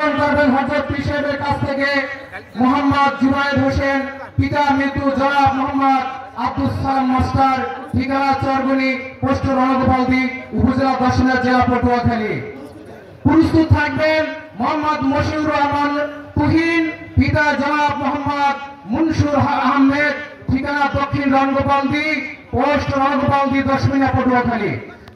হযরত পীর সাহেবের কাছ থেকে মোহাম্মদ জুনায়েদ হোসেন, পিতা মৃত্যু জনাব মোহাম্মদ আব্দুল সালাম মাস্টার, ঠিকানা চরগুনি, পোস্ট রণগোপালদি, উপজেলা দর্শনা, জেলা পটুয়াখালী। প্রস্তুত থাকবেন মোহাম্মদ মশিউর রহমান তুহিন, পিতা জনাব মোহাম্মদ মুনসুর আহমেদ, ঠিকানা দক্ষিণ রণগোপালদি, পোস্ট রণগোপালদি, দশমিনা, পটুয়াখালী।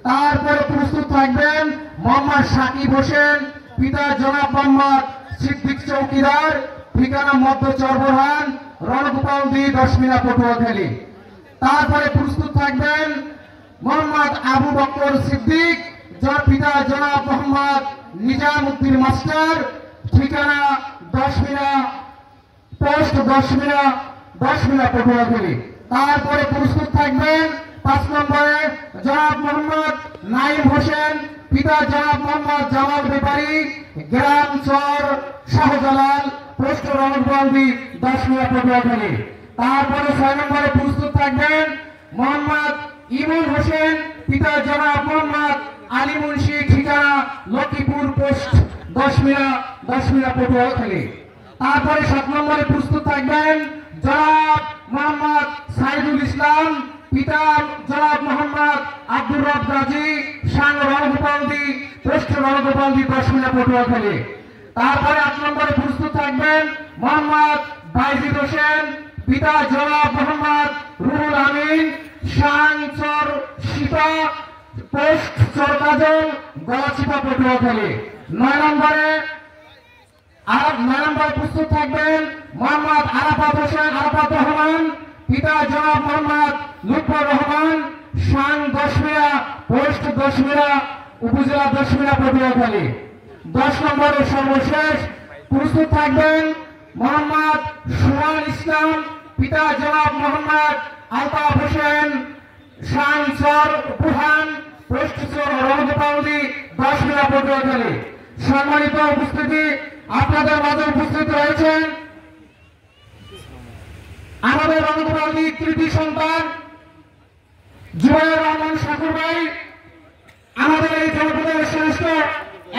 তারপরে প্রস্তুত থাকবেন মোহাম্মদ সাকিব হোসেন, পিতা জনাব মোহাম্মদ সিদ্দিক চৌকিদার, ঠিকানা মধ্য চরবরহান, রণগোপালদি, দশমিনা, পটুয়াখালী। তারপরে প্রস্তুত থাকবেন মোহাম্মদ আবু বকর সিদ্দিক, যার পিতা জনাব মোহাম্মদ নিজাম উদ্দিন মাস্টার, ঠিকানা দশমিনা, পোস্ট দশমিনা, পটুয়াখালী। তারপরে প্রস্তুত থাকবেন 5 নম্বরে জনাব মোহাম্মদ নাইম হোসেন, পিতা জনাব মোহাম্মদ জামাল ব্যাপারী, গ্রাম চর শাহজালাল, পোস্ট রণগোপালদি, দশমিনা, পটুয়াখালী। তারপরে 6 নম্বরে প্রস্তুত থাকবেন মোহাম্মদ ইমন হোসেন, পিতা জনাব মোহাম্মদ আলী মুন্সি, ঠিকানা লক্ষ্মীপুর, পোস্ট দশমিনা, পটুয়াখালী। তারপরে 7 নম্বরে প্রস্তুত থাকবেন জনাব মোহাম্মদ সাইদুল ইসলাম, পিতা জনাব মোহাম্মদ আব্দুর রব গাজী, সাং রণগোপালদি, পোস্ট রণগোপালদি, দশমিনা, পটুয়াখালী। তারপরে 8 নম্বরে প্রস্তুত থাকবেন মোহাম্মদ বাইজিদ হোসেন, পিতা জনাব মোহাম্মদ রুহুল আমিন, সাং চর শিপা, পোস্ট চরকাজল, গলাচিপা, পটুয়াখালী। 9 নম্বরে প্রস্তুত থাকবেন মোহাম্মদ আরাফাত হোসেন, আরাফাত রহমান, পিতা জনাব মোহাম্মদ লুৎফর রহমান, সাং দশমিনা, পোস্ট দশমিনা, উপজেলা দশমিনা, পটুয়াখালী। 10 নম্বরে সর্বশেষ প্রস্তুত থাকবেন মোহাম্মদ সুমান ইসলাম, পিতা জনাব মোহাম্মদ আলতাফ হোসেন, সাং চর বুরহান, পোস্ট চর রণগোপালদি, দশমিনা, পটুয়াখালী। সম্মানিত উপস্থিতি, আপনাদের মাঝে উপস্থিত রয়েছেন আমাদের রণগোপালদি কৃতি সন্তান জুবাইর রহমান শাকুর ভাই, আমাদের এই জনপদের শ্রেষ্ঠ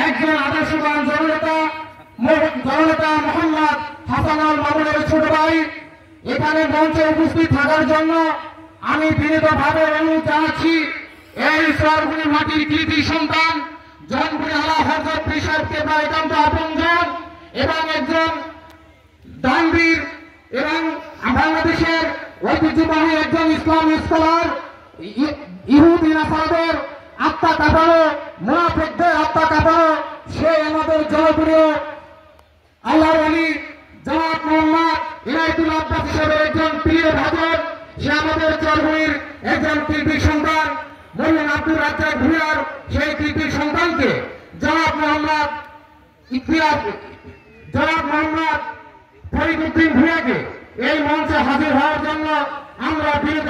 একজন আদর্শবান জননেতা মোহাম্মদ হাসান আল মামুনের ছোট ভাই। এখানে মঞ্চে উপস্থিত থাকার জন্য আমি বিনীতভাবে অনুরোধ জানাচ্ছি এই চরগুনি মাটির কৃতি সন্তান জনপুরি আলা হযরত পীর সাহেব কেবলা একান্ত আপনজন এবং একজন দানবীর এবং বাংলাদেশের ঐতিহ্যবাহী একজন ইসলামী স্কলার, ইহুদি নাসারাদের আত্মা কাঁপানো, মুনাফিকদের আত্মা কাঁপানো, সে আমাদের জনপ্রিয় আল্লাহর ওলি জনাব মোহাম্মদ ইনায়েতুল আব্বাস হিসেবে একজন প্রিয় ভাজন। সে আমাদের চরগুনির একজন কৃতি সন্তান, মোহাম্মদ আব্দুর রাজ্জাক ভূঁইয়ার সেই কৃতি সন্তানকে জনাব মোহাম্মদ ফরিদ উদ্দিন ভূঁইয়াকে এই মঞ্চে হাজির হওয়ার জন্য আমরা বিনীত